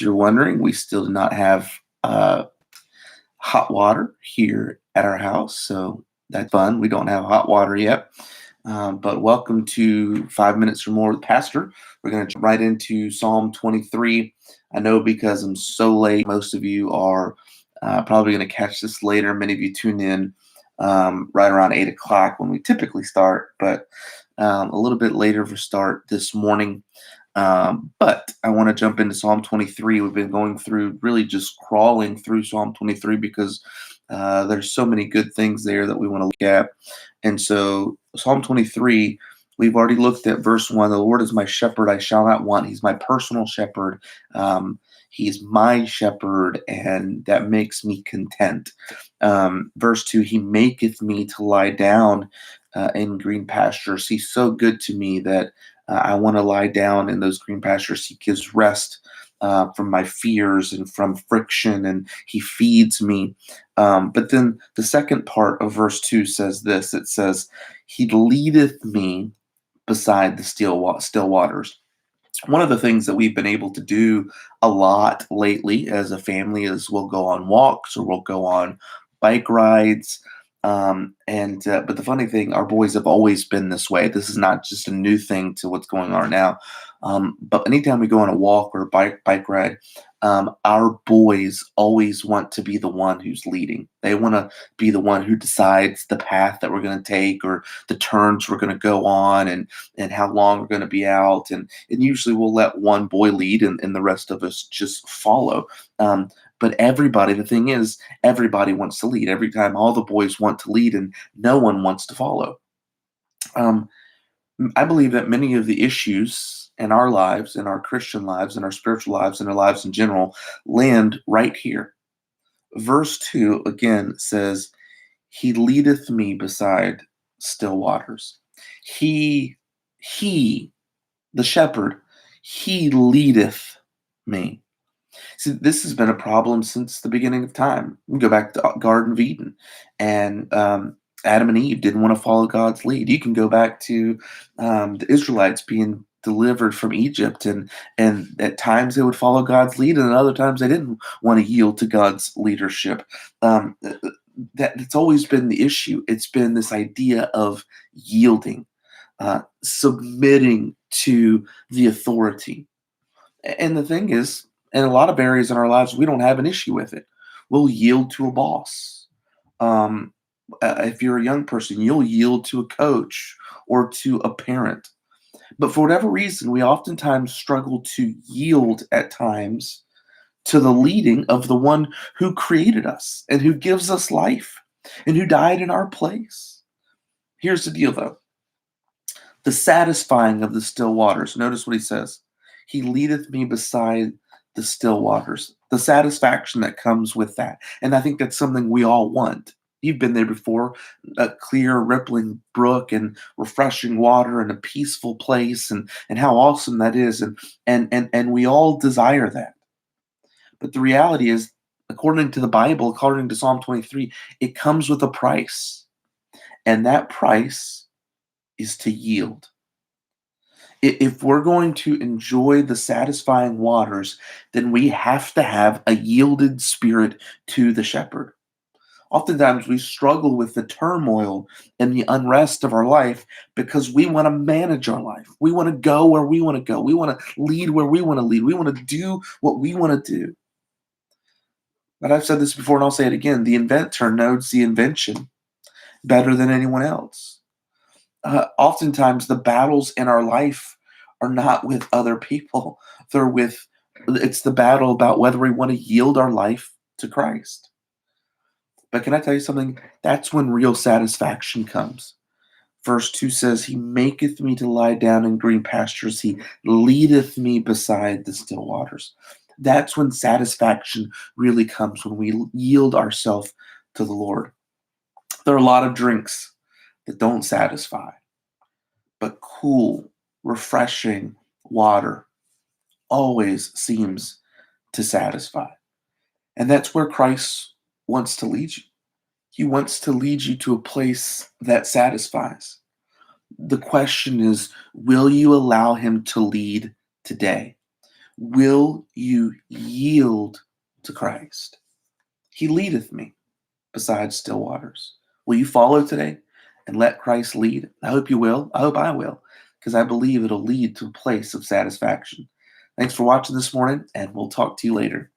You're wondering, we still do not have uh, hot water here at our house, so that's fun. We don't have hot water yet. But welcome to 5 Minutes or More with Pastor. We're going to jump right into Psalm 23. I know because I'm so late, most of you are probably going to catch this later. Many of you tune in right around 8 o'clock when we typically start, but a little bit later for start this morning. But I want to jump into Psalm 23. We've been going through, really just crawling through Psalm 23 because there's so many good things there that we want to look at. And so, Psalm 23, we've already looked at verse 1. The Lord is my shepherd, I shall not want. He's my personal shepherd. He's my shepherd, and that makes me content. Verse 2, He maketh me to lie down in green pastures. He's so good to me that I want to lie down in those green pastures. He gives rest from my fears and from friction, and He feeds me. But then the second part of verse 2 says this. It says, He leadeth me beside the still waters. One of the things that we've been able to do a lot lately as a family is we'll go on walks or we'll go on bike rides. But the funny thing, our boys have always been this way. This is not just a new thing to what's going on now. But anytime we go on a walk or a bike ride, our boys always want to be the one who's leading. They want to be the one who decides the path that we're going to take or the turns we're going to go on and how long we're going to be out. And usually we'll let one boy lead and the rest of us just follow. But everybody, the thing is, everybody wants to lead. Every time all the boys want to lead and no one wants to follow. Um, I believe that many of the issues in our lives, in our Christian lives, in our spiritual lives, in our lives in general, land right here. Verse 2 again says, He leadeth me beside still waters. He, the shepherd, He leadeth me. See, this has been a problem since the beginning of time. We can go back to Garden of Eden, and Adam and Eve didn't want to follow God's lead. You can go back to the Israelites being delivered from Egypt, and at times they would follow God's lead, and at other times they didn't want to yield to God's leadership. That's always been the issue. It's been this idea of yielding, submitting to the authority. And the thing is, in a lot of areas in our lives, we don't have an issue with it. We'll yield to a boss. Um, if you're a young person, you'll yield to a coach or to a parent. But for whatever reason, we oftentimes struggle to yield at times to the leading of the one who created us and who gives us life and who died in our place. Here's the deal, though. The satisfying of the still waters. Notice what he says. He leadeth me beside the still waters. The satisfaction that comes with that. And I think that's something we all want. You've been there before, a clear, rippling brook and refreshing water and a peaceful place and how awesome that is. And we all desire that. But the reality is, according to the Bible, according to Psalm 23, it comes with a price. And that price is to yield. If we're going to enjoy the satisfying waters, then we have to have a yielded spirit to the shepherd. Oftentimes, we struggle with the turmoil and the unrest of our life because we want to manage our life. We want to go where we want to go. We want to lead where we want to lead. We want to do what we want to do. But I've said this before and I'll say it again. The inventor knows the invention better than anyone else. Oftentimes the battles in our life are not with other people. It's the battle about whether we want to yield our life to Christ. But can I tell you something? That's when real satisfaction comes. Verse 2 says, He maketh me to lie down in green pastures. He leadeth me beside the still waters. That's when satisfaction really comes, when we yield ourselves to the Lord. There are a lot of drinks that don't satisfy, but cool, refreshing water always seems to satisfy. And that's where Christ wants to lead you. He wants to lead you to a place that satisfies. The question is, will you allow Him to lead today? Will you yield to Christ? He leadeth me beside still waters. Will you follow today and let Christ lead? I hope you will. I hope I will, because I believe it'll lead to a place of satisfaction. Thanks for watching this morning, and we'll talk to you later.